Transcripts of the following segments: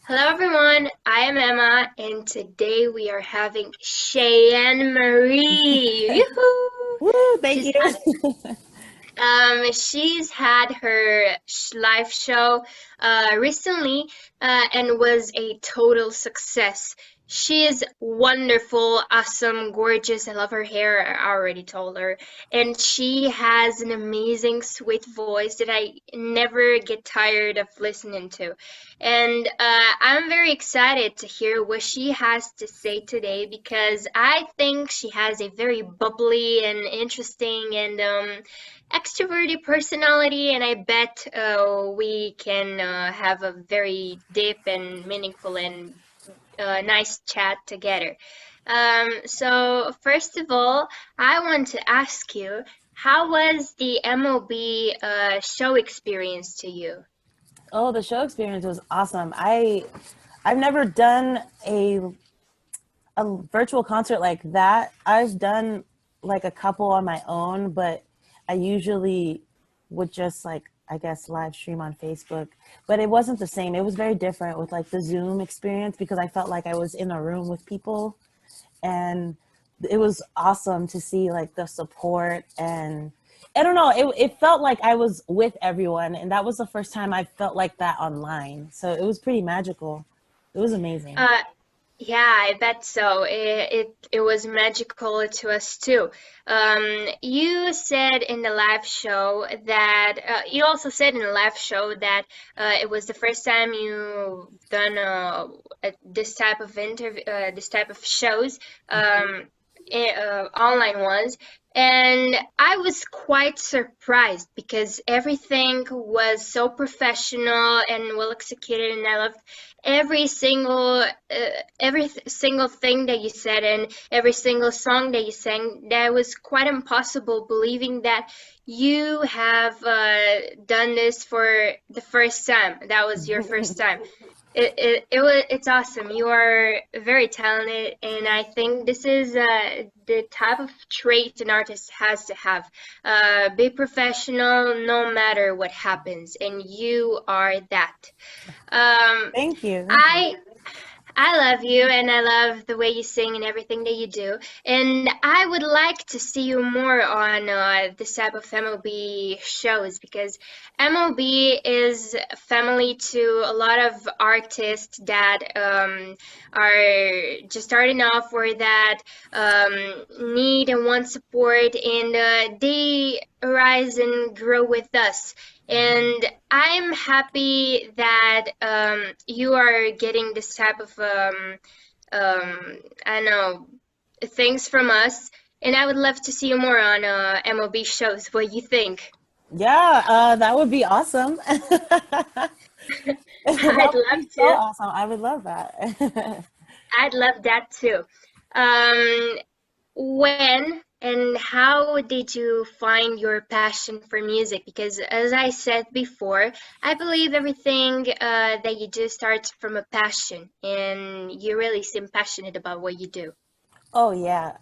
Hello everyone, I am Emma and today we are having Cheyanne Marie. Yoo-hoo! Woo, thank She's you. had she's had her live show recently and was a total success. She is wonderful, awesome, gorgeous. I love her hair. I already told her. And she has an amazing, sweet voice that I never get tired of listening to. And I'm very excited to hear what she has to say today because I think she has a very bubbly and interesting and extroverted personality, and I bet we can have a very deep and meaningful and nice chat together. So first of all, I want to ask you, how was the MOB show experience to you? Oh, the show experience was awesome. I've never done a virtual concert like that. I've done like a couple on my own, but I usually would just like I guess live stream on Facebook. But it wasn't the same. It was very different with like the Zoom experience because I felt like I was in a room with people, and it was awesome to see like the support. And I don't know, it felt like I was with everyone, and that was the first time I felt like that online, so it was pretty magical. It was amazing. Uh, Yeah, I bet so. It was magical to us too. You said in the live show that you also said in the live show that it was the first time you done this type of interview, this type of shows, online ones, and I was quite surprised because everything was so professional and well executed, and I loved every single every single thing that you said and every single song that you sang. That was quite impossible believing that you have done this for the first time. That was your first time. It's awesome. You are very talented, and I think this is the type of trait an artist has to have. Be professional no matter what happens, and you are that. Um, Thank you, thank you. I I love you and I love the way you sing and everything that you do. And I would like to see you more on this type of MLB shows because MLB is family to a lot of artists that are just starting off or that need and want support, and they rise and grow with us. And I'm happy that you are getting this type of I don't know, things from us. And I would love to see you more on MLB shows. What you think? Yeah, that would be awesome. That I'd would love be so to. awesome. I would love that. I'd love that too. Um, when and how did you find your passion for music? Because as I said before, I believe everything that you do starts from a passion, and you really seem passionate about what you do. Oh yeah.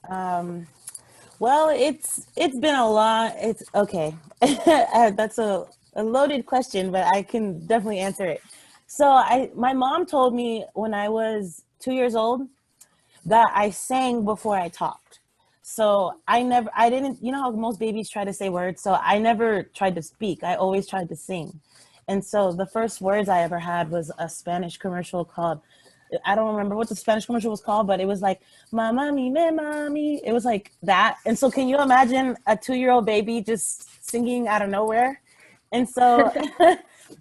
Well, it's been a lot. It's okay. That's a loaded question, but I can definitely answer it. So I my mom told me when I was 2 years old that I sang before I talked. So I didn't, you know how most babies try to say words? So I never tried to speak. I always tried to sing. And so the first words I ever had was a Spanish commercial called, I don't remember what the Spanish commercial was called, but it was like, Mama mi me mami. It was like that. And so can you imagine a 2-year-old baby just singing out of nowhere? And so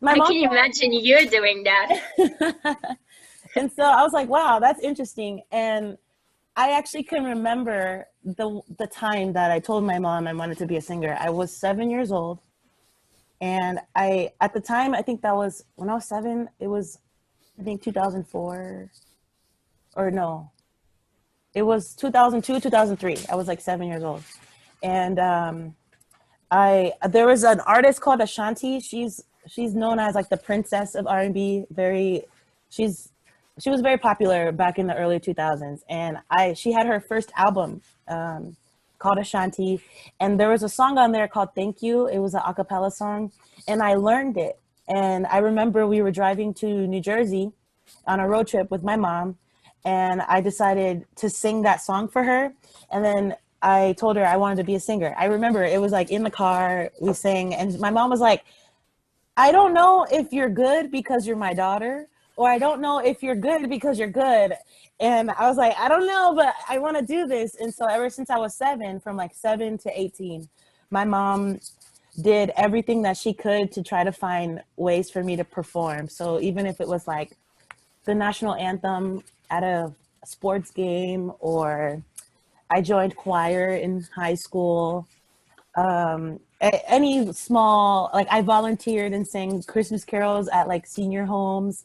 my I mom can imagine you doing that. and so I was like, wow, that's interesting. And I actually can remember the time that I told my mom I wanted to be a singer. I was 7 years old, and I at the time I think that was when I was seven. It was I think 2004 or no, it was 2002, 2003. I was like 7 years old, and I there was an artist called Ashanti. She's known as like the princess of R&B. She's she was very popular back in the early 2000s, and I she had her first album called Ashanti, and there was a song on there called Thank You. It was an acapella song, and I learned it. And I remember we were driving to New Jersey, on a road trip with my mom, and I decided to sing that song for her. And then I told her I wanted to be a singer. I remember it was like in the car, we sang, and my mom was like, I don't know if you're good because you're my daughter, or I don't know if you're good because you're good. And I was like, I don't know, but I want to do this. And so ever since I was 7, from like 7 to 18, my mom did everything that she could to try to find ways for me to perform. So even if it was like the national anthem at a sports game, or I joined choir in high school, any small, like I volunteered and sang Christmas carols at like senior homes.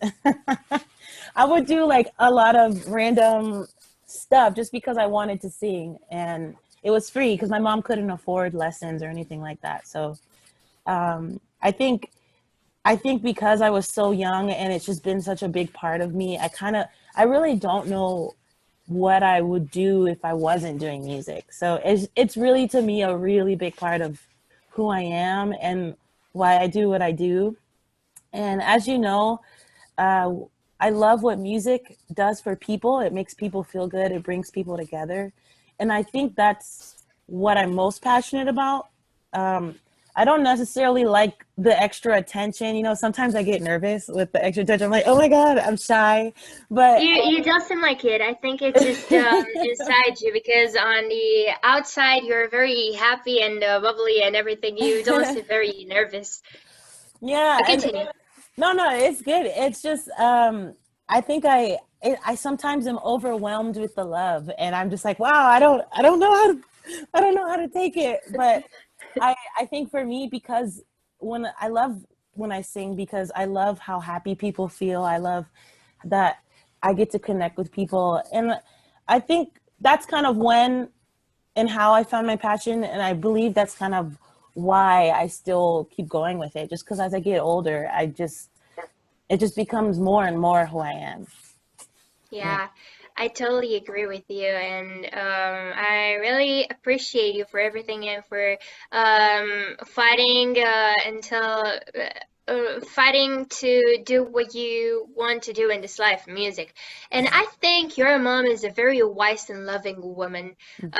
I would do like a lot of random stuff just because I wanted to sing, and it was free because my mom couldn't afford lessons or anything like that. So I think because I was so young and it's just been such a big part of me, I really don't know what I would do if I wasn't doing music. So it's really, to me, a really big part of who I am and why I do what I do. And as you know, uh, I love what music does for people. It makes people feel good. It brings people together. And I think that's what I'm most passionate about. Um, I don't necessarily like the extra attention. You know, sometimes I get nervous with the extra attention. I'm like, oh my God, I'm shy. But You don't seem like it. I think it's just inside you because on the outside you're very happy and bubbly and everything. You don't seem very nervous. yeah, But and continue. no, it's good. It's just I think I sometimes am overwhelmed with the love, and I'm just like, wow, I don't know how to take it. But I think for me, because I love when I sing, because I love how happy people feel. I love that I get to connect with people, and I think that's kind of when and how I found my passion. And I believe that's kind of why I still keep going with it. Just because as I get older, it just becomes more and more who I am. Yeah. Yeah, I totally agree with you, and I really appreciate you for everything and for fighting fighting to do what you want to do in this life, music. And I think your mom is a very wise and loving woman. Mhm.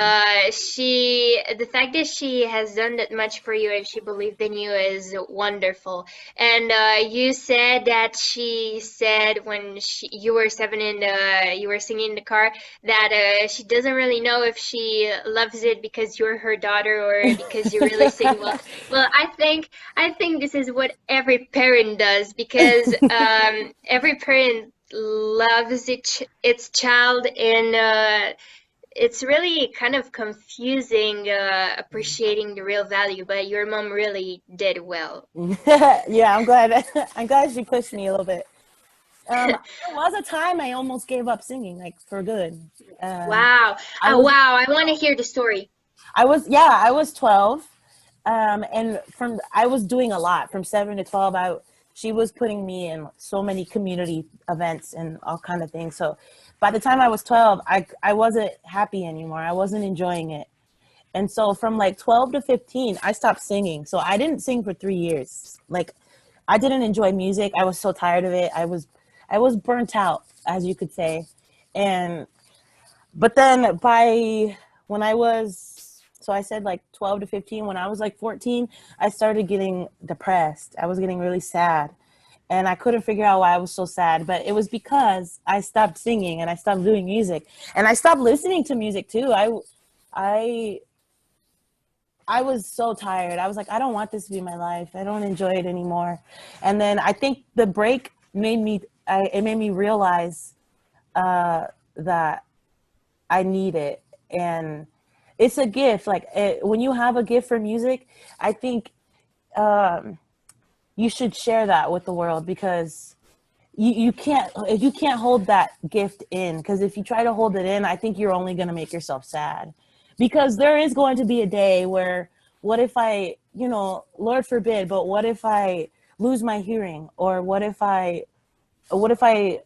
The fact that she has done that much for you and she believed in you is wonderful. And you said that she said when you were 7 and you were singing in the car that she doesn't really know if she loves it because you're her daughter or because you really sing well. Well, I think this is what every parent does because every parent loves its child, and it's really kind of confusing appreciating the real value, but your mom really did well. Yeah, I'm glad. I'm glad she pushed me a little bit. There was a time I almost gave up singing, like for good. Um, Wow. I was Wow, I want to hear the story. I was 12. And I was doing a lot from 7 to 12. She was putting me in so many community events and all kind of things. So by the time I was 12, I wasn't happy anymore. I wasn't enjoying it. And so from like 12 to 15, I stopped singing. So I didn't sing for 3 years. Like I didn't enjoy music. I was so tired of it. I was burnt out, as you could say. And but then by when I was, so I said like 12 to 15, when I was like 14, I started getting depressed. I was getting really sad. And I couldn't figure out why I was so sad, but it was because I stopped singing and I stopped doing music and I stopped listening to music too. I I was so tired. I was like, I don't want this to be my life. I don't enjoy it anymore. And then I think the break it made me realize that I need it. And it's a gift. Like when you have a gift for music, I think um, you should share that with the world, because you can't hold that gift in, because if you try to hold it in, I think you're only going to make yourself sad, because there is going to be a day where, what if I, Lord forbid, but what if I lose my hearing, or what if I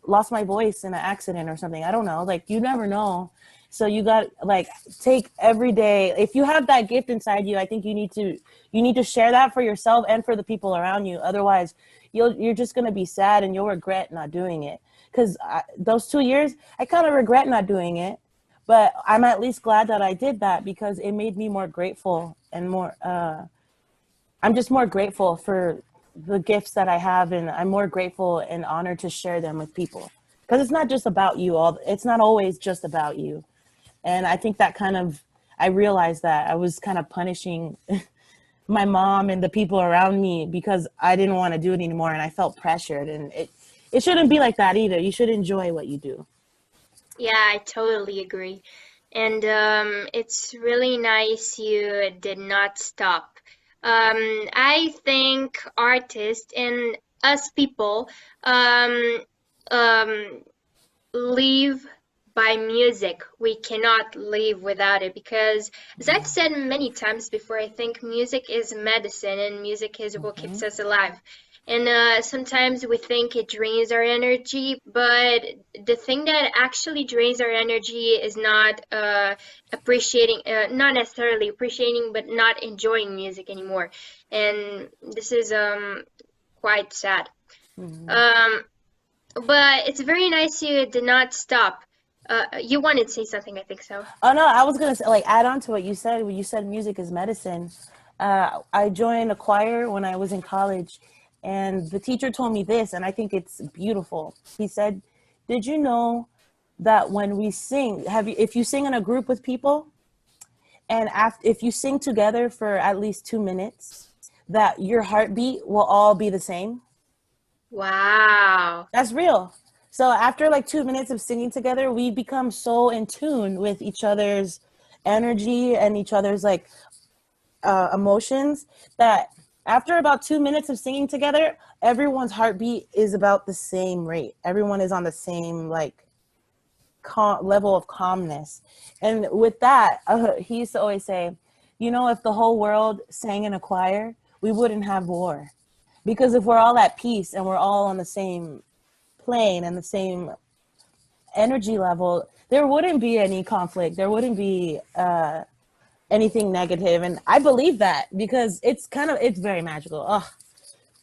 lost my voice in an accident or something? I don't know. Like, you never know. So you got, like, take every day. If you have that gift inside you, I think you need to share that for yourself and for the people around you. Otherwise, you're just going to be sad and you'll regret not doing it. because those 2 years, I kind of regret not doing it. But I'm at least glad that I did that because it made me more grateful and more, I'm just more grateful for the gifts that I have, and I'm more grateful and honored to share them with people. Because it's not just about you, it's not always just about you. And I think that kind of, I realized that I was kind of punishing my mom and the people around me because I didn't want to do it anymore, and I felt pressured, and it shouldn't be like that either. You should enjoy what you do. Yeah, I totally agree. And it's really nice you did not stop. I think artists and us people um, um, live by music. We cannot live without it because, as I've said many times before, I think music is medicine and music is what keeps Mm-hmm. us alive. And sometimes we think it drains our energy, but the thing that actually drains our energy is not appreciating, not necessarily appreciating, but not enjoying music anymore. And this is quite sad. Mm-hmm. Um, but it's very nice you did not stop. You wanted to say something, I think so. Oh no, I was gonna say, like, add on to what you said. When you said music is medicine, I joined a choir when I was in college, and the teacher told me this, and I think it's beautiful. He said, "Did you know that when we sing, if you sing in a group with people, and if you sing together for at least 2 minutes, that your heartbeat will all be the same?" Wow. That's real. So after like 2 minutes of singing together, we become so in tune with each other's energy and each other's like emotions that after about 2 minutes of singing together, everyone's heartbeat is about the same rate. Everyone is on the same like level of calmness. And with that, he used to always say, you know, if the whole world sang in a choir, we wouldn't have war. Because if we're all at peace and we're all on the same plane and the same energy level, there wouldn't be any conflict. There wouldn't be anything negative. And I believe that because it's very magical. Oh,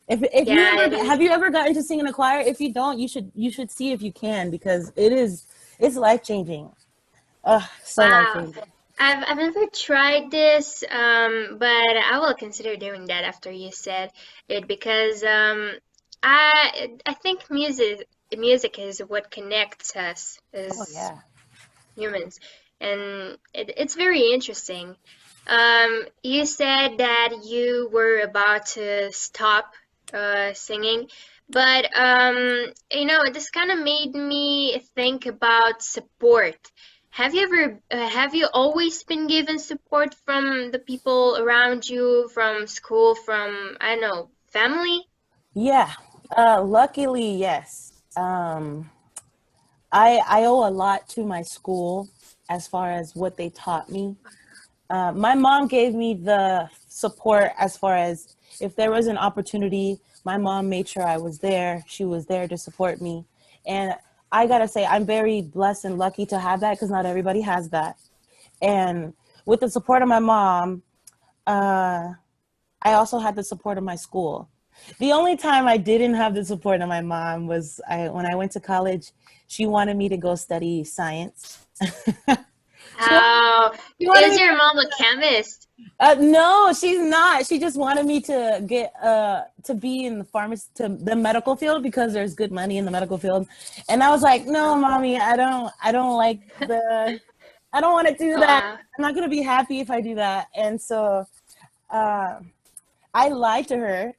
if you Yeah, it ever is. have you ever gotten to sing in a choir? If you don't, you should see if you can because it's life changing. So life Wow. changing. I've never tried this, but I will consider doing that after you said it because I think music is what connects us Oh as yeah. humans, and it's very interesting. You said that you were about to stop singing, but this kind of made me think about support. Have you always been given support from the people around you, from school, from, I don't know, family? Yeah. Luckily, yes. I owe a lot to my school as far as what they taught me. My mom gave me the support as far as if there was an opportunity, my mom made sure I was there. She was there to support me. And I gotta say, I'm very blessed and lucky to have that because not everybody has that. And with the support of my mom, uh, I also had the support of my school. The only time I didn't have the support of my mom was when I went to college. She wanted me to go study science. she wanted, Oh, she wanted is me your mom a chemist? no, she's not. She just wanted me to get to be in the pharmacy to the medical field because there's good money in the medical field. And I was like, "No, mommy, I don't like I don't want to do that. Wow. I'm not going to be happy if I do that." And so uh I lied to her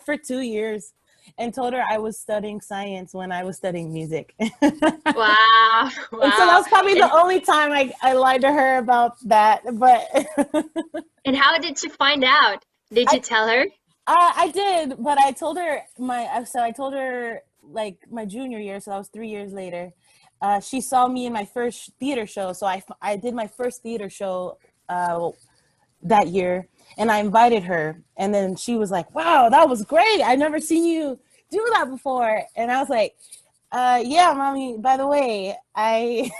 for 2 years and told her I was studying science when I was studying music. Wow. And so that Wow. was probably the only time I lied to her about that. But And how did she find out? Did I you tell her? I did, but I told her like my junior year, so that was 3 years later. She saw me in my first theater show, so I did my first theater show that year, and I invited her, and then she was like, "Wow, that was great! I've never seen you do that before," and I was like, "Yeah, mommy. By the way, I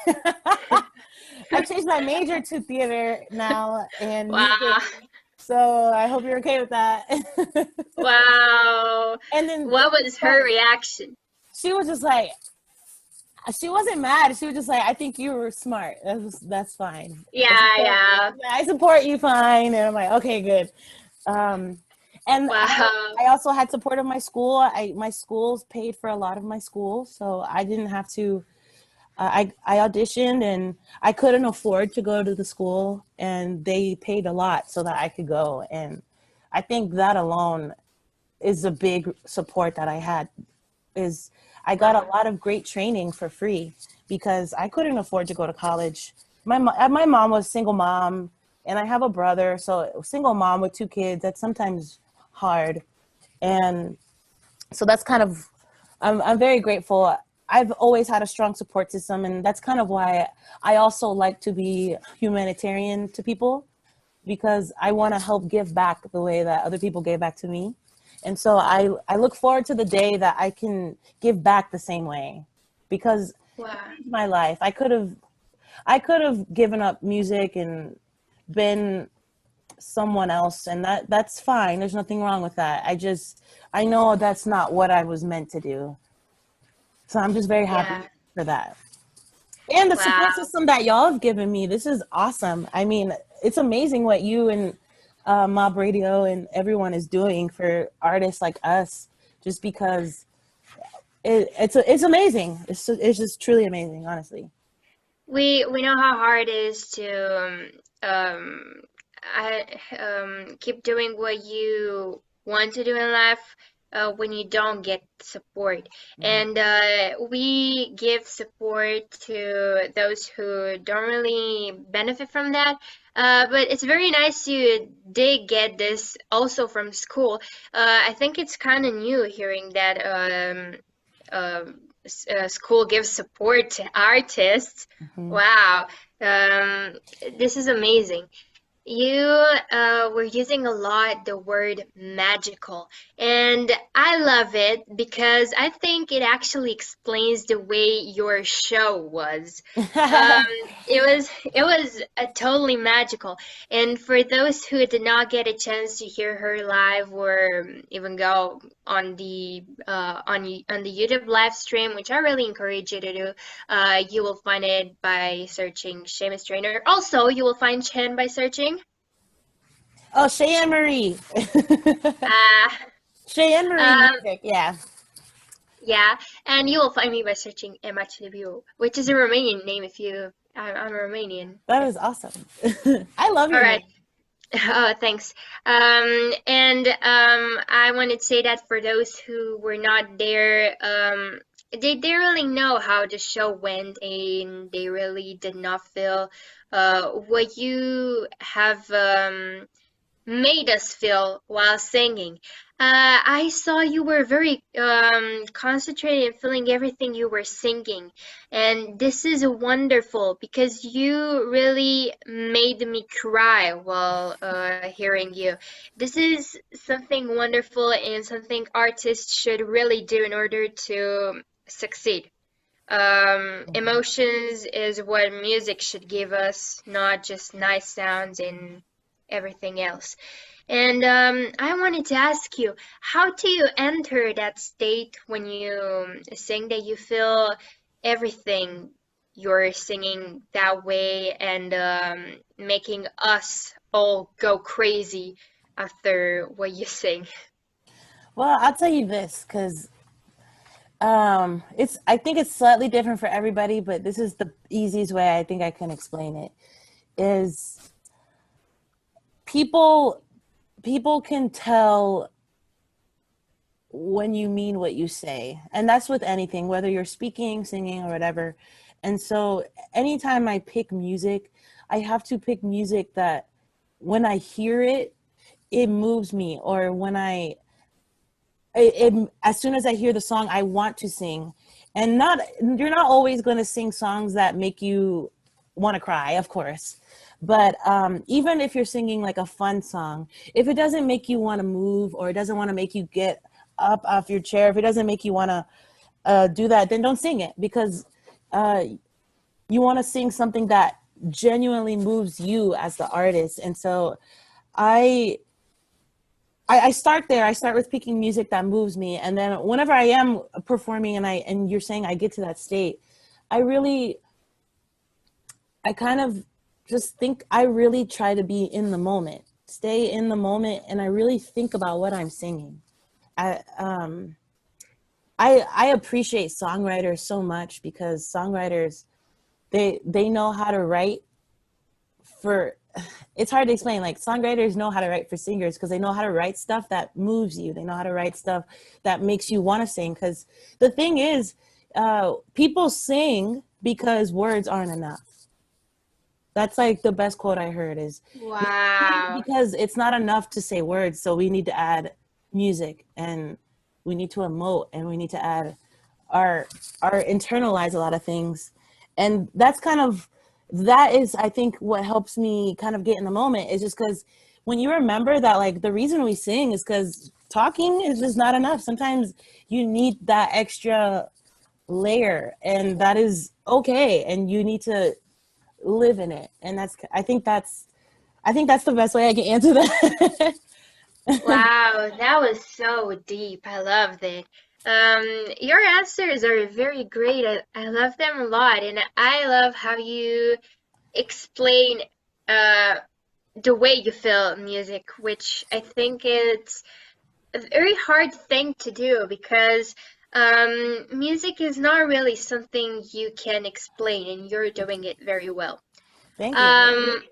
I changed my major to theater now and Wow. music." So I hope you're okay with that. Wow. And then What it was was her funny. reaction? She was just like, She wasn't mad. She was just like, I think you were smart. That's fine. Yeah, yeah. I support you fine. And I'm like, okay, good. Um, and Wow. I also had support of my school. My schools paid for a lot of my school, so I didn't have to. I auditioned and I couldn't afford to go to the school, and they paid a lot so that I could go. And I think that alone is a big support that I had. Is I got a Wow. lot of great training for free because I couldn't afford to go to college. My mom was single mom, and I have a brother, so single mom with two kids. That's sometimes hard, and so that's kind of I'm very grateful. I've always had a strong support system, and that's kind of why I also like to be humanitarian to people because I want to help give back the way that other people gave back to me. And so I look forward to the day that I can give back the same way because it Wow. changed my life. I could have given up music and been someone else, and that's fine. There's nothing wrong with that. I know that's not what I was meant to do. So I'm just very happy Yeah. for that. And the support Wow. system that y'all have given me, this is awesome. I mean, it's amazing what you and Mob Radio and everyone is doing for artists like us, just because it's amazing. It's just truly amazing, honestly. We know how hard it is to keep doing what you want to do in life when you don't get support. Mhm. And we give support to those who don't really benefit from that. But it's very nice you did get this also from school. I think it's kind of new hearing that school gives support to artists. Mhm. Wow, um, this is amazing. You were using a lot the word magical, and I love it because I think it actually explains the way your show was. Um, it was totally magical, and for those who did not get a chance to hear her live or even go on the YouTube live stream, which I really encourage you to do, you will find it by searching Seamus Trainer. Also, you will find Chen by searching. Oh, Cheyanne Marie. Uh, Cheyanne Marie um, music, yeah. yeah, and you will find me by searching Emma Chibiu, which is a Romanian name if you. I'm a Romanian. That is awesome. I love All your right. name. Oh, thanks. And I wanted to say that for those who were not there, they really know how the show went, and they really did not feel what you have made us feel while singing. I saw you were very concentrated in feeling everything you were singing, and this is wonderful because you really made me cry while hearing you. This is something wonderful and something artists should really do in order to succeed. Emotions is what music should give us, not just nice sounds and everything else. And I wanted to ask you, how do you enter that state when you sing that you feel everything you're singing that way and making us all go crazy after what you sing? Well, I'll tell you this because I think it's slightly different for everybody, but this is the easiest way I think I can explain it. Is people people can tell when you mean what you say, and that's with anything, whether you're speaking, singing, or whatever. And so, anytime I pick music, I have to pick music that when I hear it, it moves me, or when as soon as I hear the song, I want to sing. And not you're not always going to sing songs that make you want to cry, of course. But even if you're singing like a fun song, if it doesn't make you want to move, or it doesn't want to make you get up off your chair, if it doesn't make you want to do that, then don't sing it because uh, you want to sing something that genuinely moves you as the artist. And so I I start there. I start with picking music that moves me, and then whenever I am performing, and you're saying I get to that state, I really, I kind of just think I really try to be in the moment, stay in the moment, and I really think about what I'm singing. I I appreciate songwriters so much because songwriters they know how to write for, it's hard to explain. Like songwriters know how to write for singers because they know how to write stuff that moves you. They know how to write stuff that makes you want to sing. Because the thing is, people sing because words aren't enough. That's like the best quote I heard is, we sing Wow. because it's not enough to say words, so we need to add music and we need to emote and we need to add our internalize a lot of things. And that's kind of, that is I think what helps me kind of get in the moment is just because when you remember that like the reason we sing is because talking is just not enough. Sometimes you need that extra layer and that is okay and you need to live in it. And that's, I think that's the best way I can answer that. Wow, that was so deep. I loved it. Your answers are very great. I love them a lot, and I love how you explain uh the way you feel music, which I think it's a very hard thing to do because music is not really something you can explain, and you're doing it very well. Thank you. Um,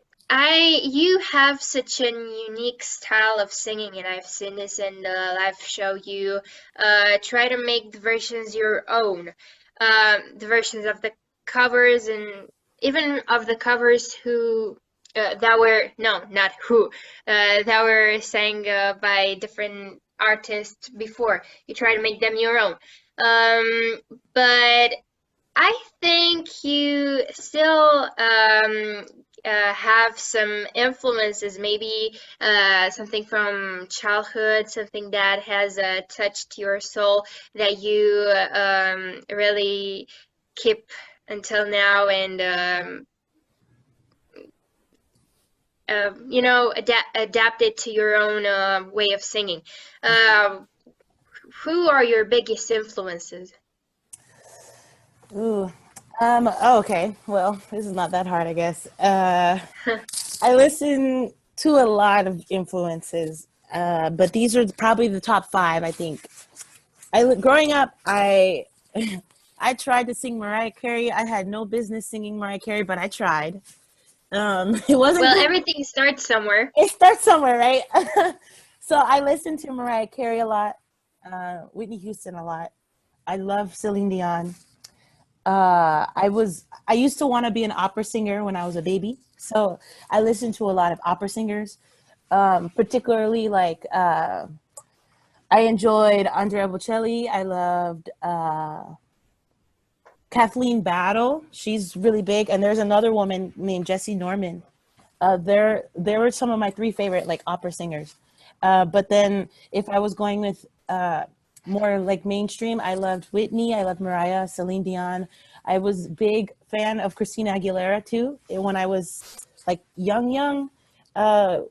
you have such an unique style of singing, and I've seen this in the live show. You try to make the versions your own, the versions of the covers, and even of the covers who that were no, not who, that were sang by different artists before. You try to make them your own. But I think you still have some influences, maybe something from childhood, something that has touched your soul that you really keep until now and adapt it to your own way of singing. Uh, who are your biggest influences? Ooh. Oh, okay. Well, this is not that hard, I guess. I listen to a lot of influences, but these are probably the top five, I think. Growing up, I tried to sing Mariah Carey. I had no business singing Mariah Carey, but I tried. It wasn't Well, good. everything starts somewhere. It starts somewhere, right? So I listened to Mariah Carey a lot, Whitney Houston a lot. I love Celine Dion. I used to want to be an opera singer when I was a baby, so I listened to a lot of opera singers, particularly like I enjoyed Andrea Bocelli. I loved Kathleen Battle. She's really big, and there's another woman named Jessie Norman. There were some of my three favorite like opera singers. But then if I was going with more like mainstream, I loved Whitney, I loved Mariah, Celine Dion. I was big fan of Christina Aguilera too. When I was like young,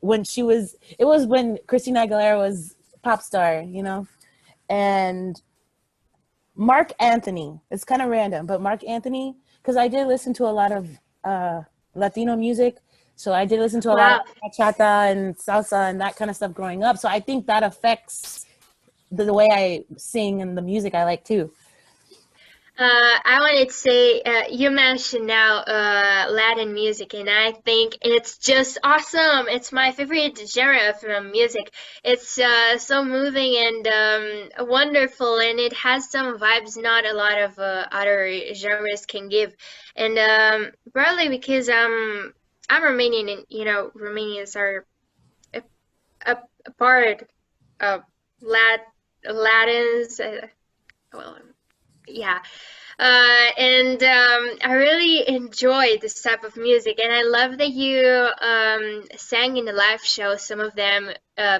when she was, it was when Christina Aguilera was pop star, you know. And Mark Anthony, it's kind of random, but Mark Anthony, because I did listen to a lot of Latino music. So I did listen to a lot of Wow. bachata and salsa and that kind of stuff growing up. So I think that affects the way I sing and the music I like too. I wanted to say you mentioned now Latin music, and I think it's just awesome. It's my favorite genre of music. It's so moving and wonderful, and it has some vibes not a lot of other genres can give. And probably because I'm Romanian, and Romanians are a, a part of Latins. Well, yeah. And I really enjoy this type of music, and I love that you sang in the live show. Some of them,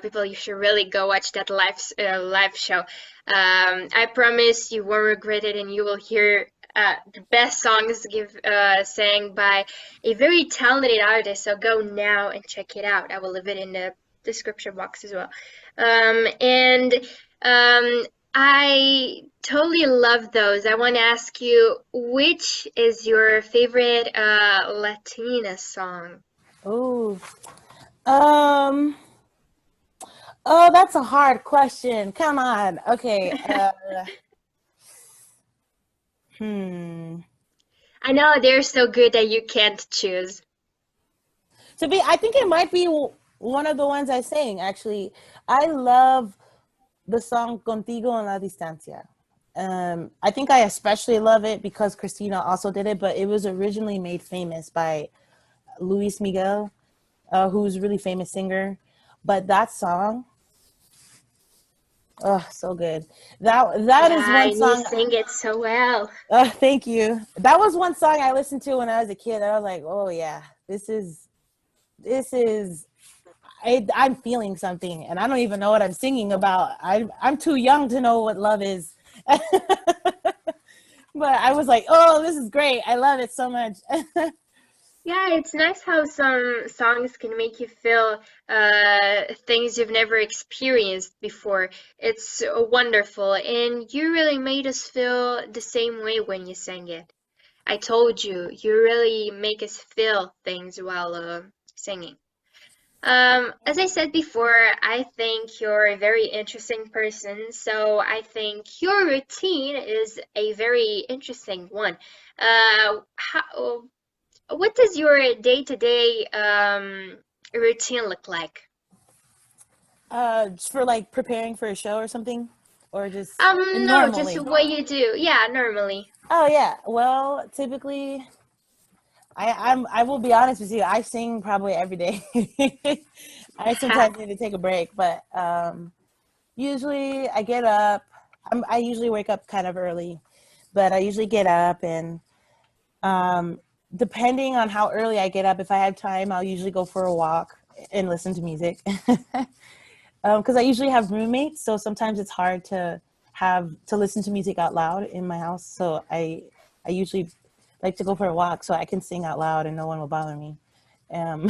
people, you should really go watch that live show. I promise you won't regret it, and you will hear the best songs sang by a very talented artist. So go now and check it out. I will leave it in the description box as well. And um, I totally love those. I want to ask you, which is your favorite Latina song? Oh, um, oh, that's a hard question. Come on. Okay. Hmm. I know they're so good that you can't choose. I think it might be one of the ones I sang. Actually, I love the song "Contigo en la Distancia." I think I especially love it because Christina also did it, but it was originally made famous by Luis Miguel, who's a really famous singer. But that song, oh, so good. That is Yeah, one and you song. sing it so well. Thank you. That was one song I listened to when I was a kid. I was like, oh yeah, this is. I'm feeling something, and I don't even know what I'm singing about. I'm too young to know what love is. But I was like, oh, this is great. I love it so much. Yeah, it's nice how some songs can make you feel things you've never experienced before. It's wonderful, and you really made us feel the same way when you sang it. I told you, you really make us feel things while singing. As I said before, I think you're a very interesting person, so I think your routine is a very interesting one. What does your day-to-day routine look like? Just for like preparing for a show or something, or just No, just normally. what you do. Yeah, normally. Oh yeah. Well, typically, I will be honest with you. I sing probably every day. I sometimes need to take a break, but usually I get up. I usually wake up kind of early, but I usually get up and um, depending on how early I get up, if I have time, I'll usually go for a walk and listen to music. Because I usually have roommates, so sometimes it's hard to listen to music out loud in my house. So I usually like to go for a walk so I can sing out loud and no one will bother me. Um,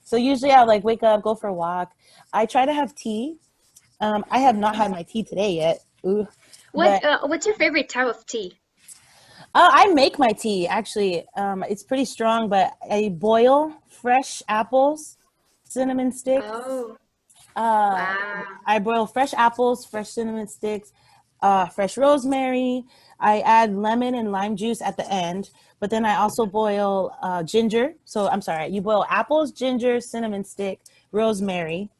so usually I'll like wake up, go for a walk. I try to have tea. I have not had my tea today yet. Ooh. But What's your favorite type of tea? I make my tea actually. It's pretty strong, but I boil fresh apples, cinnamon sticks. Oh, Uh, wow. I boil fresh apples, fresh cinnamon sticks, fresh rosemary. I add lemon and lime juice at the end, but then I also boil ginger. So I'm sorry, you boil apples, ginger, cinnamon stick, rosemary,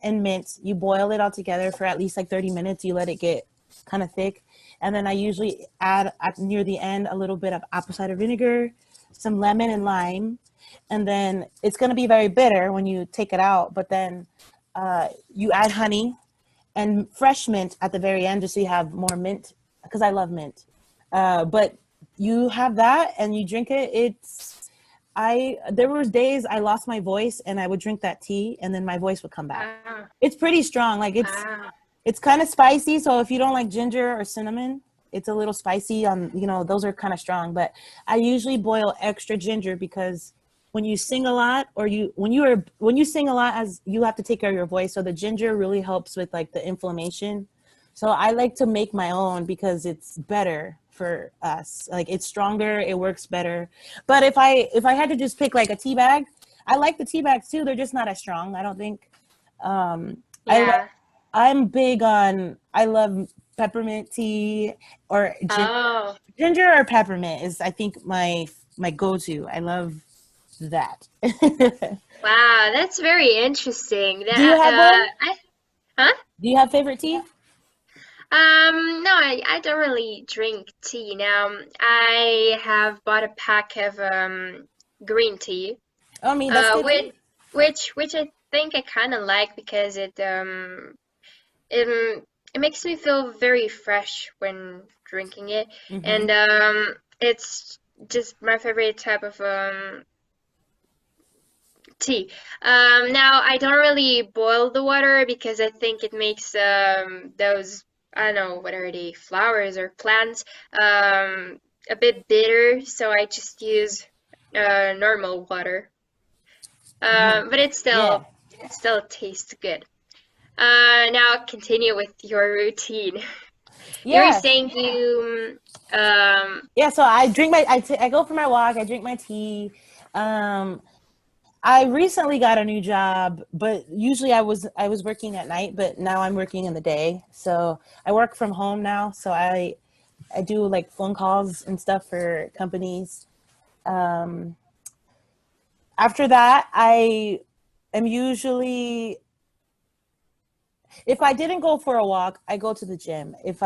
and mint. You boil it all together for at least like 30 minutes. You let it get kind of thick. And then I usually add at near the end a little bit of apple cider vinegar, some lemon and lime. And then it's going to be very bitter when you take it out, but then you add honey and fresh mint at the very end just so you have more mint because I love mint. But you have that and you drink it. I there were days I lost my voice and I would drink that tea and then my voice would come back. Wow. It's pretty strong. Like Wow. it's kind of spicy. So if you don't like ginger or cinnamon, it's a little spicy on, those are kind of strong, but I usually boil extra ginger because when you sing a lot or when you sing a lot as you have to take care of your voice. So the ginger really helps with like the inflammation. So I like to make my own because it's better for us. Like it's stronger, it works better. But if I had to just pick like a tea bag, I like the tea bags too. They're just not as strong, I don't think. I love Yeah. I love peppermint tea or Oh, ginger or peppermint is I think my go-to. I love that. wow. That's very interesting. Do you have one? Huh? Do you have favorite tea? No, I don't really drink tea now. I have bought a pack of green tea, Oh, I mean, that's good with too. which I think I kind of like because it it makes me feel very fresh when drinking it, Mm-hmm. and it's just my favorite type of tea. Now I don't really boil the water because I think it makes those, I don't know, what are they, flowers or plants, a bit bitter. So I just use normal water. Mm-hmm. But Yeah. it still tastes good. Now continue with your routine. You were Yes. saying Yeah, so I drink my I go for my walk, I drink my tea. Um I recently got a new job, but usually I was working at night, but now I'm working in the day. So I work from home now, so I do like phone calls and stuff for companies. Um After that, I am usually, if I didn't go for a walk, I go to the gym. If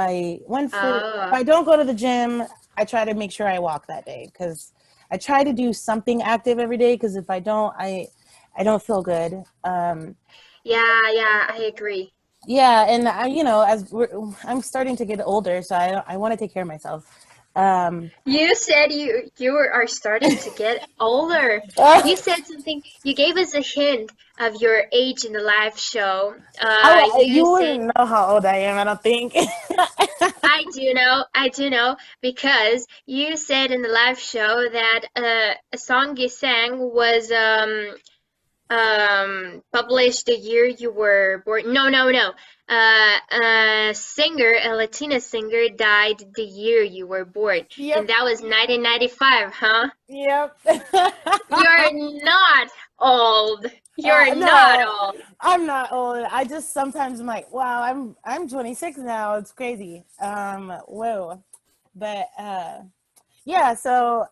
oh I don't go to the gym, I try to make sure I walk that day because I try to do something active every day. Because if I don't, I don't feel good. yeah, yeah, I agree. Yeah, and I'm starting to get older, so I want to take care of myself. Um, You said you are starting to get older. You I, said something. You gave us a hint of your age in the live show. You you said wouldn't know how old I am, I don't think. I do know, because you said in the live show that a song you sang was published the year you were born. No, no, no. A singer, a Latina singer, died the year you were born, and Yep. that was 1995, huh? Yep. You're not old. You're not No, old. I'm not old. I just sometimes I'm like, wow, I'm 26 now. It's crazy. Whoa. But yeah, so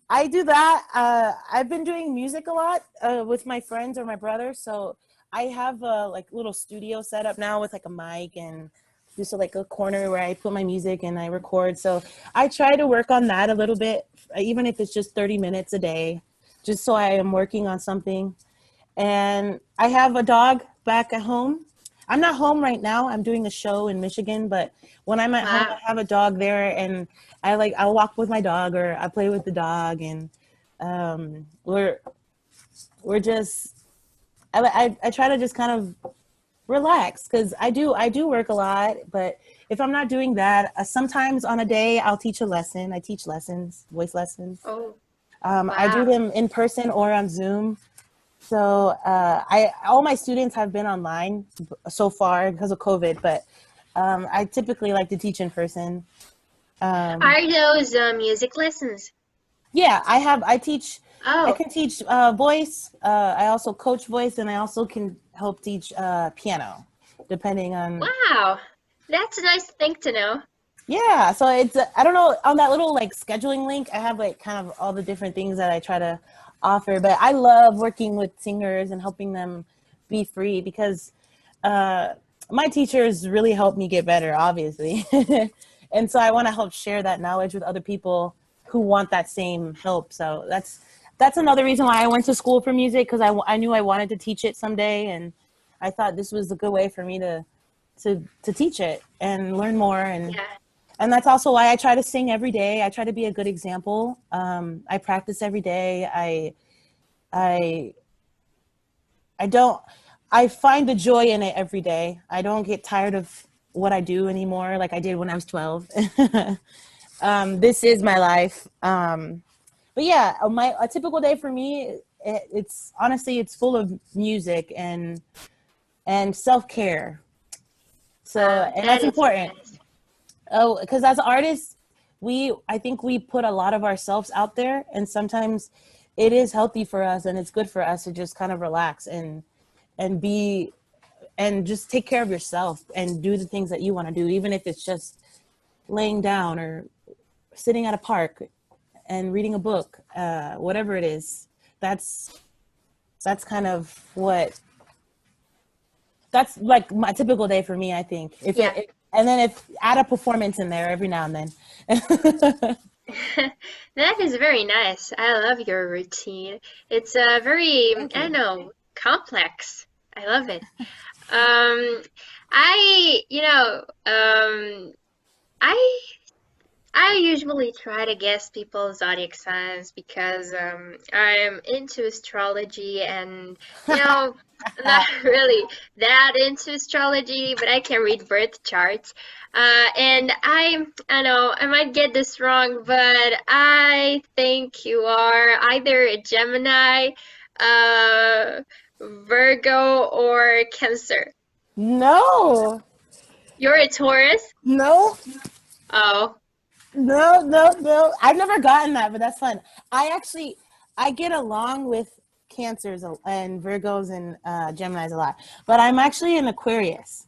I do that. I've been doing music a lot with my friends or my brother. So I have a like little studio set up now with like a mic and just like a corner where I put my music and I record. So I try to work on that a little bit, even if it's just 30 minutes a day, just so I am working on something. And I have a dog back at home. I'm not home right now. I'm doing a show in Michigan, but when I'm at home, I Wow. have a dog there, and I'll walk with my dog or I play with the dog, and we're just I try to just kind of relax because I do work a lot, but if I'm not doing that, sometimes on a day I'll teach a lesson. I teach lessons, voice lessons. Oh, I do wow. them in person or on Zoom. So I all my students have been online so far because of COVID, but I typically like to teach in person. Um, Are those music lessons? yeah, I Oh, can teach voice. I also coach voice, and I also can help teach piano, depending on. wow. That's a nice thing to know. Yeah, so it's I don't know, on that little like scheduling link, I have like kind of all the different things that I try to offer, but I love working with singers and helping them be free because uh my teachers really helped me get better, obviously. And so I want to help share that knowledge with other people who want that same help. So that's another reason why I went to school for music because I knew I wanted to teach it someday, and I thought this was a good way for me to teach it and learn more, Yeah. and that's also why I try to sing every day. I try to be a good example. I practice every day. I I don't I find the joy in it every day. I don't get tired of what I do anymore like I did when I was 12. This is my life. But yeah, a typical day for me, it's honestly it's full of music and self care. So Wow, and that that's is very important. nice. Oh, because as artists, I think we put a lot of ourselves out there, and sometimes it is healthy for us and it's good for us to just kind of relax and be and just take care of yourself and do the things that you want to do, even if it's just laying down or sitting at a park and reading a book, whatever it is. That's that's kind of what that's like my typical day for me. I think Yeah. and then if add a performance in there every now and then. That is very nice. I love your routine. It's very, I Thank don't you. know, complex. I love it. Um, I I usually try to guess people's zodiac signs because I'm into astrology and I'm not really that into astrology, but I can read birth charts. And I know I might get this wrong, but I think you are either a Gemini, uh, Virgo, or Cancer. No, You're a Taurus? no, Oh, no. I've never gotten that, but that's fun. I actually, I get along with Cancers and Virgos and Geminis a lot, but I'm actually an Aquarius.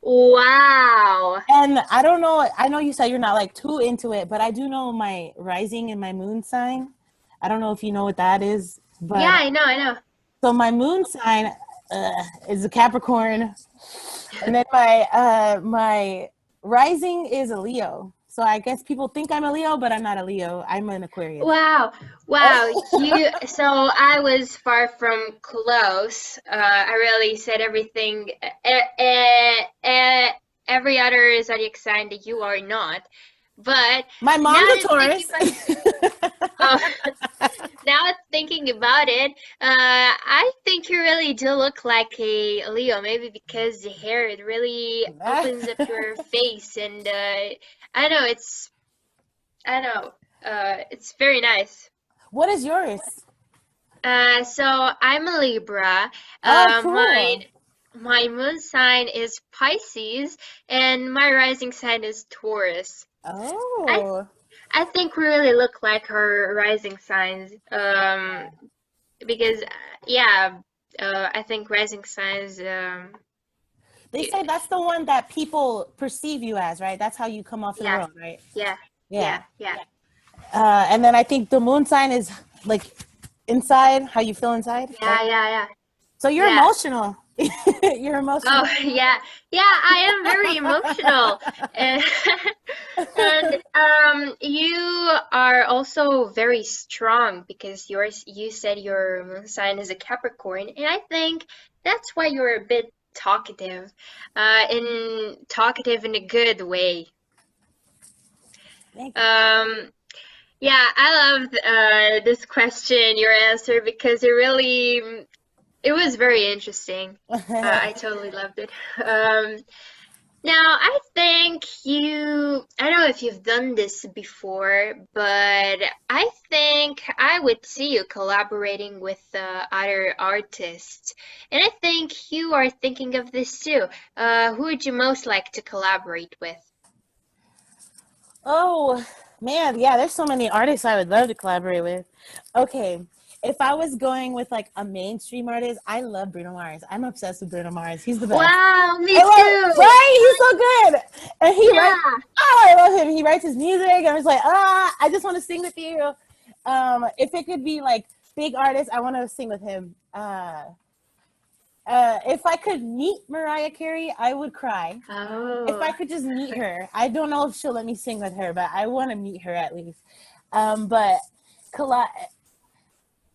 wow. And I don't know. I know you said you're not like too into it, but I do know my rising and my moon sign. I don't know if you know what that is, Yeah, but I know. so my moon sign is a Capricorn, and then my rising is a Leo. So I guess people think I'm a Leo, but I'm not a Leo. I'm an Aquarius. Wow, wow. So I was far from close. I really said everything, every other zodiac sign that you are not. But My now mom's a that I'm thinking Taurus. about, uh, now thinking about it, I think you really do look like a Leo. Maybe because the hair, it really opens up your face, and I know, it's very nice. What is yours? So I'm a Libra. Oh, My cool. moon sign is Pisces, and my rising sign is Taurus. I Oh, I think we really look like our rising signs. Because yeah, I think rising signs. they say that's the one that people perceive you as, right? That's how you come off in the Yeah, world, right? yeah, Yeah. yeah. And then I think the moon sign is like inside, how you feel inside, Yeah, right? yeah, yeah, So you're yeah. emotional. You're Oh, emotional. yeah, yeah, I am very emotional. And, and you are also very strong because you said your moon sign is a Capricorn, and I think that's why you're a bit talkative, talkative in a good way. Thank you. Um, yeah, I loved this question, your answer, because it was very interesting. I totally loved it. Now, I think I don't know if you've done this before, but I think I would see you collaborating with other artists. And I think you are thinking of this too. Who would you most like to collaborate with? Oh man, yeah, there's so many artists I would love to collaborate with. Okay, if I was going with like a mainstream artist, I love Bruno Mars. I'm obsessed with Bruno Mars. He's the best. Wow, I me love, too. right? He's so good. And he writes, Yeah. oh, I love him. He writes his music. I was like, I just want to sing with you. If it could be like big artists, I want to sing with him. If I could meet Mariah Carey, I would cry. If Oh. I could just meet her, I don't know if she'll let me sing with her, but I want to meet her at least. But colla-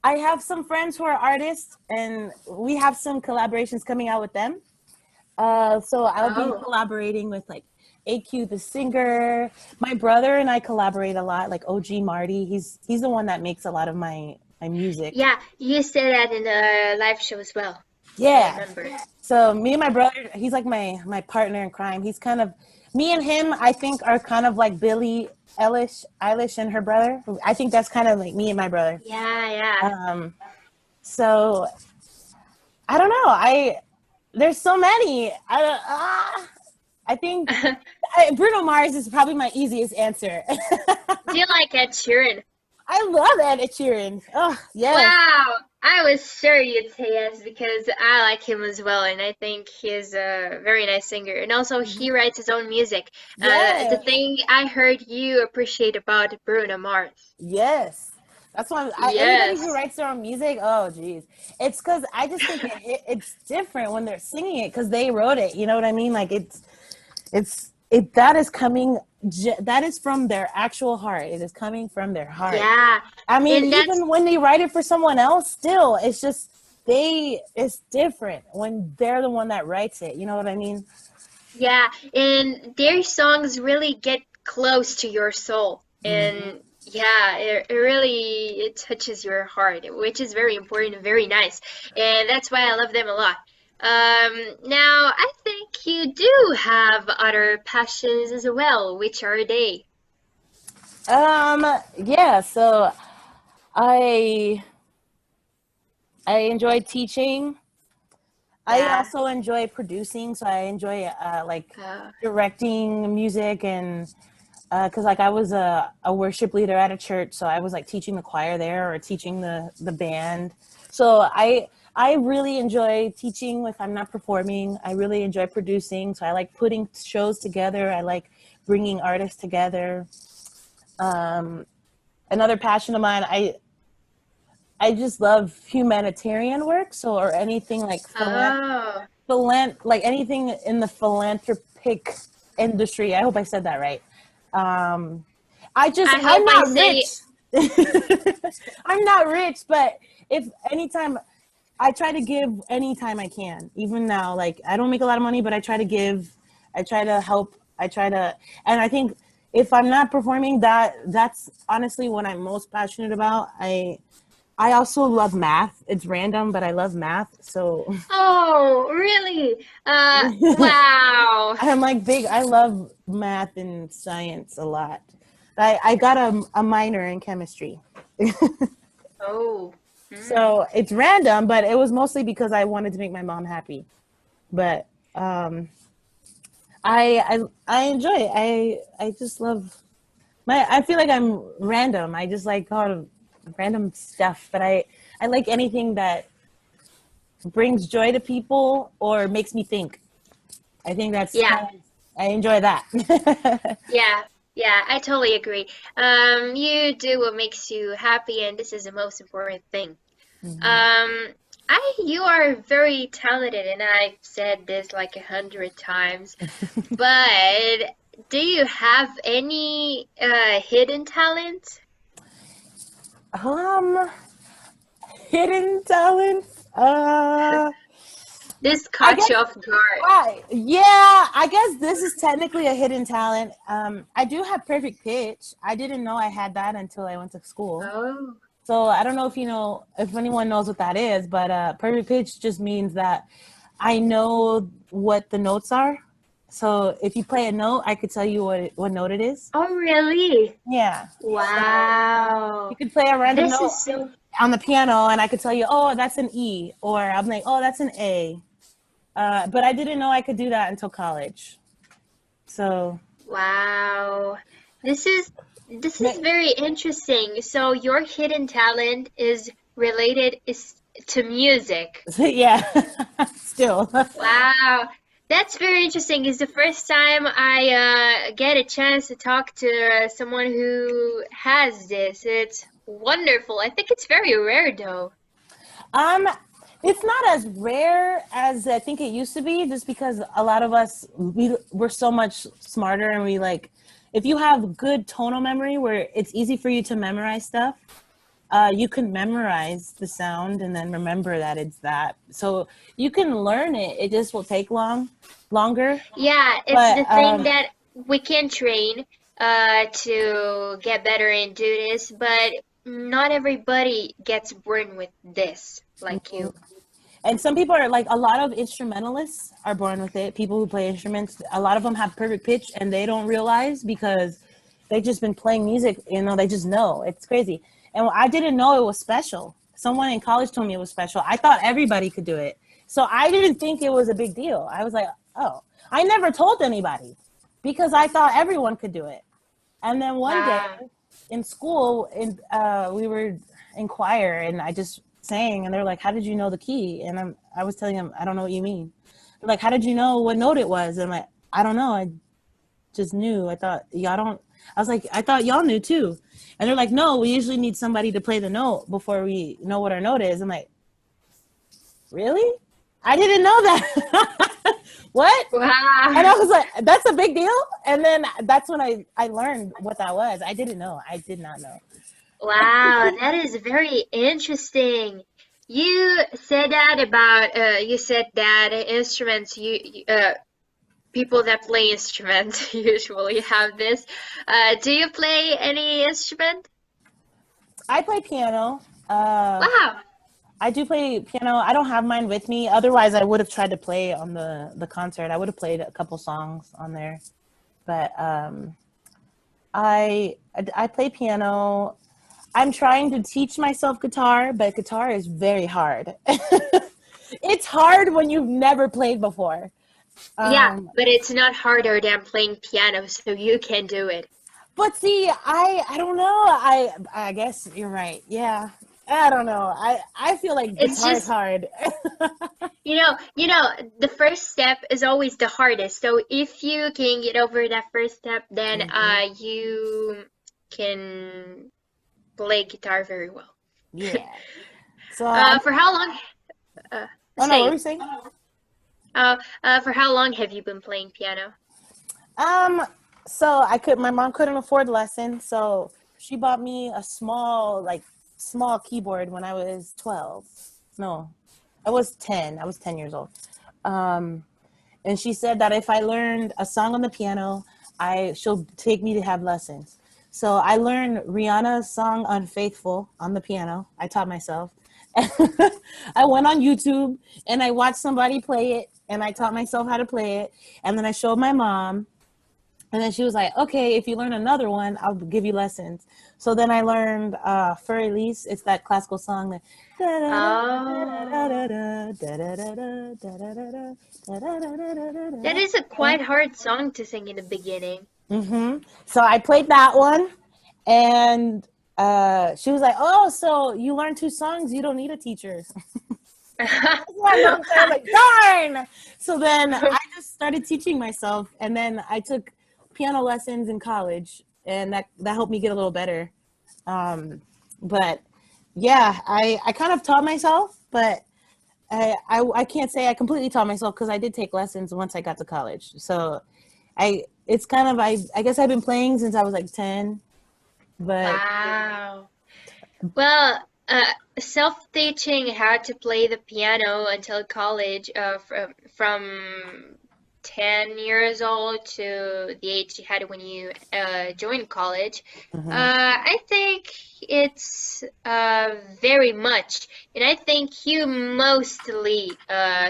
I have some friends who are artists, and we have some collaborations coming out with them. So I'll be Oh. collaborating with like AQ the singer. My brother and I collaborate a lot. Like OG Marty, he's the one that makes a lot of my music. Yeah, you said that in the live show as well. I Yeah. remember. So me and my brother, he's like my partner in crime. He's kind of me and him. I think are kind of like Billie Eilish and her brother. I think that's kind of like me and my brother. Yeah, yeah. Um, so I don't know. There's so many. I think Bruno Mars is probably my easiest answer. Do you like Ed Sheeran? I love Ed Sheeran. Oh yes, Wow, I was sure you'd say yes because I like him as well, and I think he's a very nice singer. And also, he writes his own music. The yes, thing I heard you appreciate about Bruno Mars. yes. That's why anybody who Yes. writes their own music, oh geez, it's because I just think it's different when they're singing it because they wrote it. You know what I mean? Like that is coming. That is from their actual heart. It is coming from their heart. Yeah, I mean, and that's even when they write it for someone else, still, it's just it's different when they're the one that writes it. You know what I mean? yeah, and their songs really get close to your soul, Mm-hmm. and yeah, it really it touches your heart, which is very important and very nice, and that's why I love them a lot. Now I think you do have other passions as well. Which are they? Yeah. So I I enjoy teaching. I Yeah. also enjoy producing, so I enjoy like Uh, directing music and because like I was a worship leader at a church, so I was like teaching the choir there or teaching the band. So I really enjoy teaching if I'm not performing. I really enjoy producing, so I like putting shows together. I like bringing artists together. Um, Another passion of mine, I just love humanitarian work, so or anything like oh, like anything in the philanthropic industry. I hope I said that right. Um, I hope I'm I not say rich. I'm not rich, but if anytime I try to give anytime I can, even now, like I don't make a lot of money, but I try to give, I try to help, I try to, and I think if I'm not performing that's honestly what I'm most passionate about. I also love math. It's random, but I love math. So Oh, really? Wow. I'm like big. I love math and science a lot. I got a minor in chemistry. Oh. Hmm. So it's random, but it was mostly because I wanted to make my mom happy. But um, I enjoy it. I just love my. I feel like I'm random. I just like all of random stuff. But I like anything that brings joy to people or makes me think. I think that's Yeah. kind of, I enjoy that. Yeah. Yeah, I totally agree. You do what makes you happy, and this is the most important thing. Mhm. Um, you are very talented, and I've said this like 100 times, but do you have any hidden talent? Um, Hidden talents. This I caught guess you off guard. yeah, I guess this is technically a hidden talent. I do have perfect pitch. I didn't know I had that until I went to school. Oh, So I don't know if you know if anyone knows what that is, but perfect pitch just means that I know what the notes are. So if you play a note, I could tell you what note it is. oh, really? Yeah. So you Wow. could play a random This note is so, on the piano, and I could tell you, oh, that's an E, or I'm like, oh, that's an A. But I didn't know I could do that until college. So wow. This is this is very interesting. So your hidden talent is related is to music. yeah, still. Wow. That's very interesting. It's the first time I get a chance to talk to someone who has this. It's wonderful. I think it's very rare though. Um, it's not as rare as I think it used to be, just because a lot of us we're so much smarter, and we like if you have good tonal memory where it's easy for you to memorize stuff, you can memorize the sound and then remember that it's that. So you can learn it. It just will take longer. Yeah, it's But the thing that we can train to get better and do this, but not everybody gets born with this like you. and some people are like a lot of instrumentalists are born with it. People who play instruments, a lot of them have perfect pitch and they don't realize because they've just been playing music. They just know. It's crazy. And I didn't know it was special. Someone in college told me it was special. I thought everybody could do it, so I didn't think it was a big deal. I was like, oh, I never told anybody because I thought everyone could do it. And then one day Wow. in school, we were in choir, and I just sang, and they're like, "How did you know the key?" And I was telling them, "I don't know what you mean." They're like, "How did you know what note it was?" And I'm like, "I don't know. I just knew. I thought y'all don't." I was like, "I thought y'all knew too." And they're like, "No, we usually need somebody to play the note before we know what our note is." I'm like, "Really? I didn't know that." What? And I Wow. was like, that's a big deal. And then that's when I learned what that was. I didn't know. I did not know. Wow, that is very interesting. You said that instruments people that play instruments usually have this. Do you play any instrument? I play piano. Uh, Wow. I do play piano. I don't have mine with me. Otherwise, I would have tried to play on the concert. I would have played a couple songs on there. But I play piano. I'm trying to teach myself guitar, but guitar is very hard. It's hard when you've never played before. Yeah, Um, but it's not harder than playing piano, so you can do it. but see, I don't know. I guess you're right. Yeah. I don't know. I feel like It's guitar is just, hard. the first step is always the hardest. So if you can get over that first step, then Hmm. you can play guitar very well. Yeah. So I'm. For how long? Uh, Oh no, what were say you saying? For how long have you been playing piano? Um. So I could. My mom couldn't afford lessons, so she bought me a small, like, small keyboard when I was 12. No, I was 10. I was 10 years old. Um. And she said that if I learned a song on the piano, I she'll take me to have lessons. So I learned Rihanna's song "Unfaithful" on the piano. I taught myself. I went on YouTube and I watched somebody play it, and I taught myself how to play it. And then I showed my mom, and then she was like, "Okay, if you learn another one, I'll give you lessons." So then I learned "For Elise." It's that classical song that. Oh, that is a quite hard song to sing in the beginning. Mm-hmm. So I played that one, and she was like, "Oh, so you learned two songs? You don't need a teacher." That's what my mom said. I was like, "Darn!" So then I just started teaching myself, and then I took piano lessons in college, and that helped me get a little better. Um, but yeah, I kind of taught myself, but I can't say I completely taught myself because I did take lessons once I got to college. So it's kind of I guess I've been playing since I was like 10, but Wow. Well, self-teaching how to play the piano until college, from 10 years old to the age you had when you joined college, mhm. I think it's very much, and I think you mostly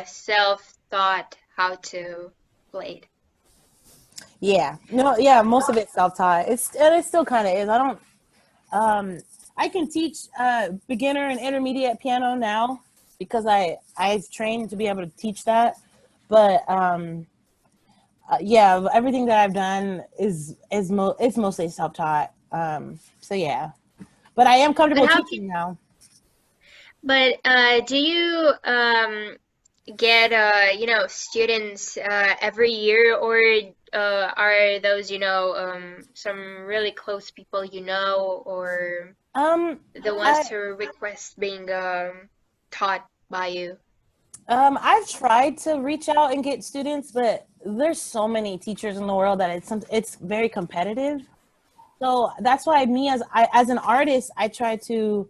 self-taught how to play it. Yeah, no, yeah, most of it's self-taught. It still kind of is. I don't um I can teach beginner and intermediate piano now because I've trained to be able to teach that, but yeah, everything that I've done it's mostly self-taught. So yeah, but I am But comfortable how teaching now. do you get students every year, or are those some really close people, or um the ones I who request being taught by you? I've tried to reach out and get students, but there's so many teachers in the world that it's very competitive. So that's why as an artist, I try to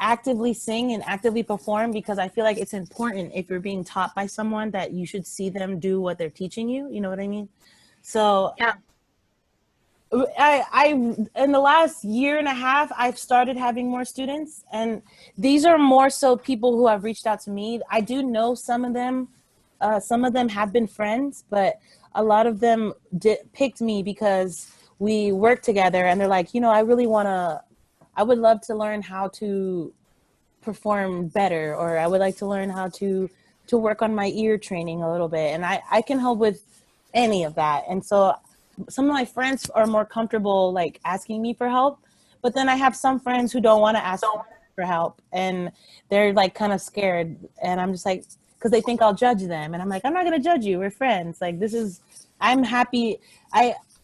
actively sing and actively perform because I feel like it's important if you're being taught by someone that you should see them do what they're teaching you. You know what I mean? So Yeah. I in the last year and a half, I've started having more students, and these are more so people who have reached out to me. I do know some of them. Some of them have been friends, but a lot of them picked me because we work together, and they're like, I really want to. I would love to learn how to perform better, or I would like to learn how to work on my ear training a little bit, and I can help with any of that. And so some of my friends are more comfortable like asking me for help, but then I have some friends who don't want to ask for help, and they're like kind of scared, and I'm just like, because they think I'll judge them, and I'm like, I'm not going to judge you, we're friends. Like, this is, I'm happy.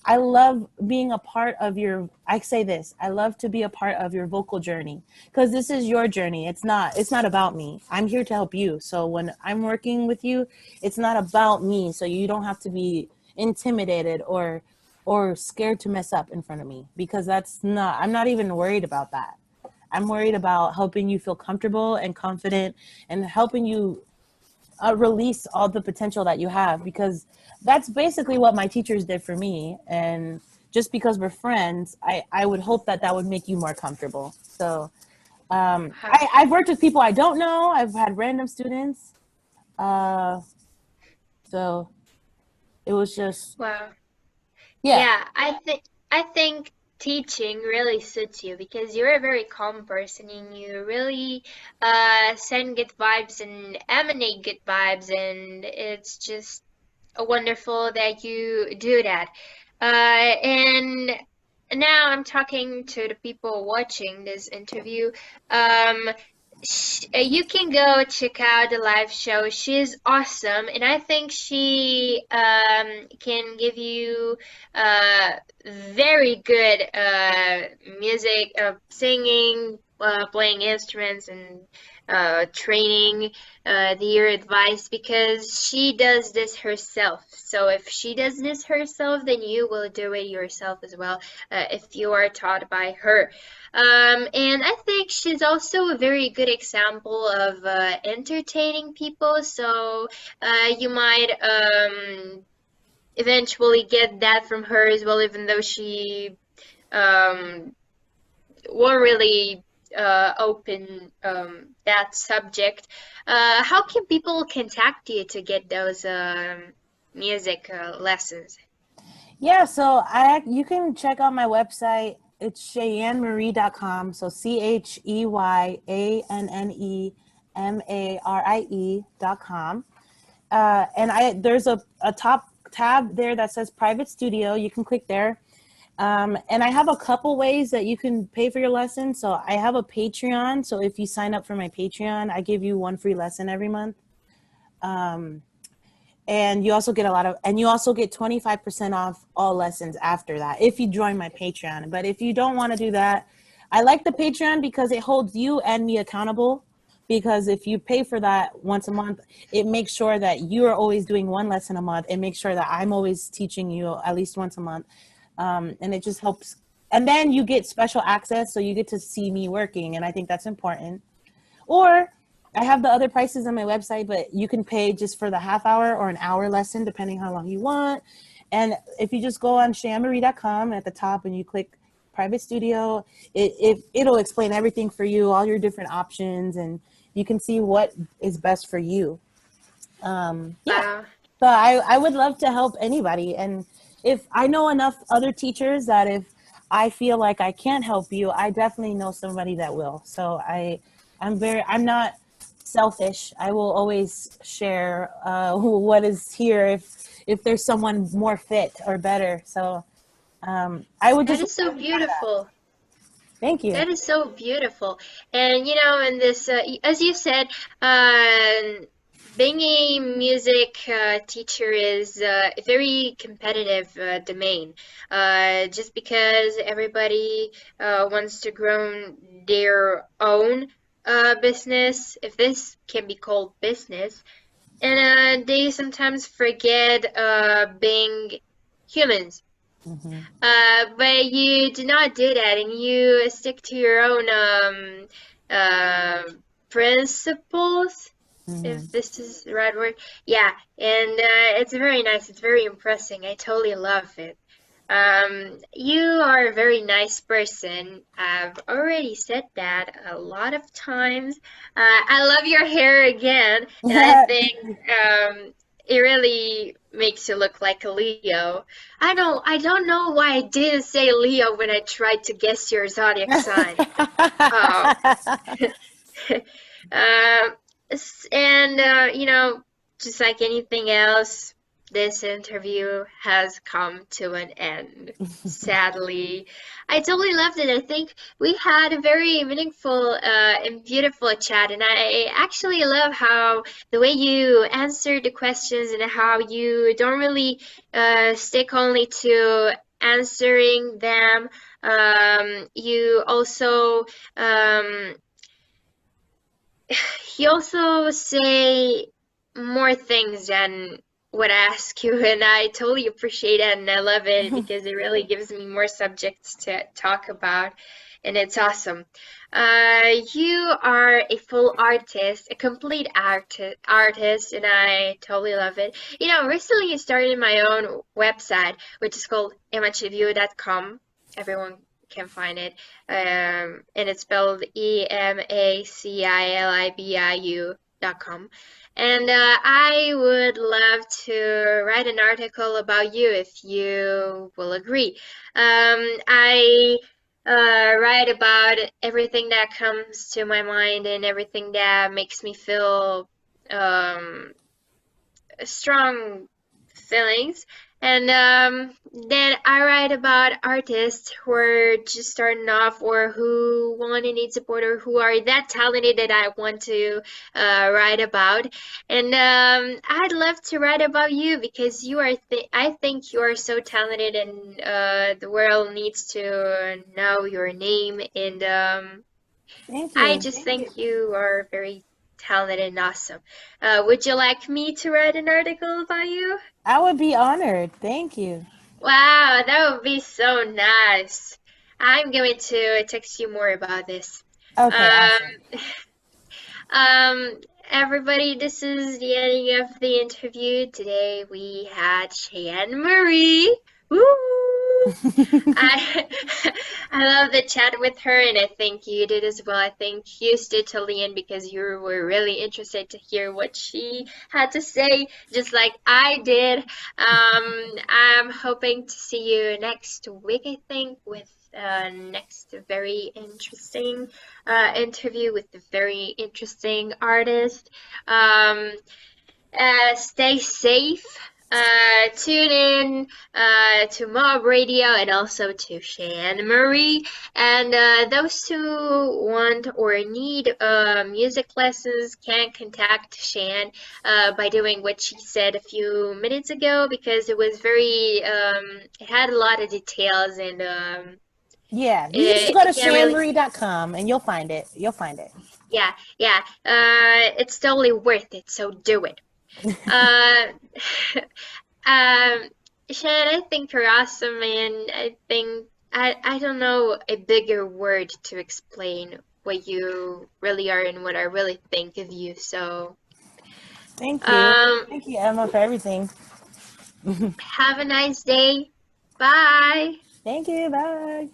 I love being a part of your, I say this, I love to be a part of your vocal journey because this is your journey. It's not about me. I'm here to help you. So when I'm working with you, it's not about me. So you don't have to be intimidated or scared to mess up in front of me, because I'm not even worried about that. I'm worried about helping you feel comfortable and confident and helping you release all the potential that you have, because that's basically what my teachers did for me. And just because we're friends, I would hope that that would make you more comfortable. So Huh. I've worked with people I don't know. I've had random students. Uh, so it was just, Wow. yeah. Yeah, I think teaching really suits you because you're a very calm person and you really send good vibes and emanate good vibes, and it's just wonderful that you do that. And now I'm talking to the people watching this interview. Um, you can go check out the live show. She's awesome, and I think she can give you very good music, singing, playing instruments, and training your advice because she does this herself. So if she does this herself, then you will do it yourself as well if you are taught by her. And I think she's also a very good example of entertaining people. So you might eventually get that from her as well, even though she um, won't really open that subject. How can people contact you to get those music lessons? Yeah, so you can check out my website. It's CheyanneMarie.com. So CheyanneMarie.com. And there's a top tab there that says private studio. You can click there. And I have a couple ways that you can pay for your lesson. So I have a Patreon. So if you sign up for my Patreon, I give you one free lesson every month. And you also get 25% off all lessons after that if you join my Patreon. But if you don't want to do that, I like the Patreon because it holds you and me accountable. Because if you pay for that once a month, it makes sure that you are always doing one lesson a month. It makes sure that I'm always teaching you at least once a month. And it just helps. And then you get special access, so you get to see me working. And I think that's important. Or I have the other prices on my website, but you can pay just for the half hour or an hour lesson, depending how long you want. And if you just go on CheyanneMarie.com at the top and you click private studio, it'll explain everything for you, all your different options, and you can see what is best for you. Yeah. Wow. So I would love to help anybody. And if I know enough other teachers that if I feel like I can't help you, I definitely know somebody that will. So I'm not selfish. I will always share what is here if there's someone more fit or better. So I would That just is so beautiful. thank you. That is so beautiful. And you know, in this, as you said, being a music teacher is a very competitive domain. Just because everybody wants to grow their own business, if this can be called business, and they sometimes forget being humans. Hmm. But you do not do that, and you stick to your own uh, principles, if Hmm. this is the right word. Yeah, and it's very nice. It's very impressing. I totally love it. You are a very nice person. I've already said that a lot of times. I love your hair again, and I think it really makes you look like a Leo. I don't know why I didn't say Leo when I tried to guess your zodiac sign. Oh. Um, and you know, just like anything else, this interview has come to an end. Sadly, I totally loved it. I think we had a very meaningful and beautiful chat, and I actually love how the way you answered the questions and how you don't really stick only to answering them. You also um, he also say more things than what I ask you, and I totally appreciate it, and I love it because it really gives me more subjects to talk about, and it's awesome. You are a full artist, a complete artist, and I totally love it. You know, recently I started my own website, which is called emacilio.com. Everyone can find it. And it's spelled EMACILIBIU. multitalented.com. And I would love to write an article about you if you will agree. I write about everything that comes to my mind and everything that makes me feel um, strong feelings. And then I write about artists who are just starting off or who want and need support or who are that talented that I want to write about. And I'd love to write about you because you are, I think you are so talented and the world needs to know your name. And Thank I you. just think you are very talented and awesome. Would you like me to write an article about you? I would be honored. Thank you. Wow, that would be so nice. I'm going to text you more about this. Okay, Um, awesome. um, everybody, this is the ending of the interview. Today we had Cheyenne Marie. Woo! I I love the chat with her, and I think you did as well. I think you stood to Leanne because you were really interested to hear what she had to say, just like I did. I'm hoping to see you next week, I think, with next very interesting interview with a very interesting artist. Um, stay safe. Tune in to Mob Radio and also to Cheyanne Marie. And those who want or need music lessons can contact Cheyanne by doing what she said a few minutes ago because it was very, it had a lot of details and Yeah, you just it, go to it can't really. shanmarie.com and you'll find it. You'll find it. Yeah, yeah. It's totally worth it, so do it. Uh, Um, Shannon, I think you're awesome, and I think I don't know a bigger word to explain what you really are and what I really think of you. So, Thank you. um, Thank you, Emma, for everything. have a nice day. Bye. Thank you. Bye.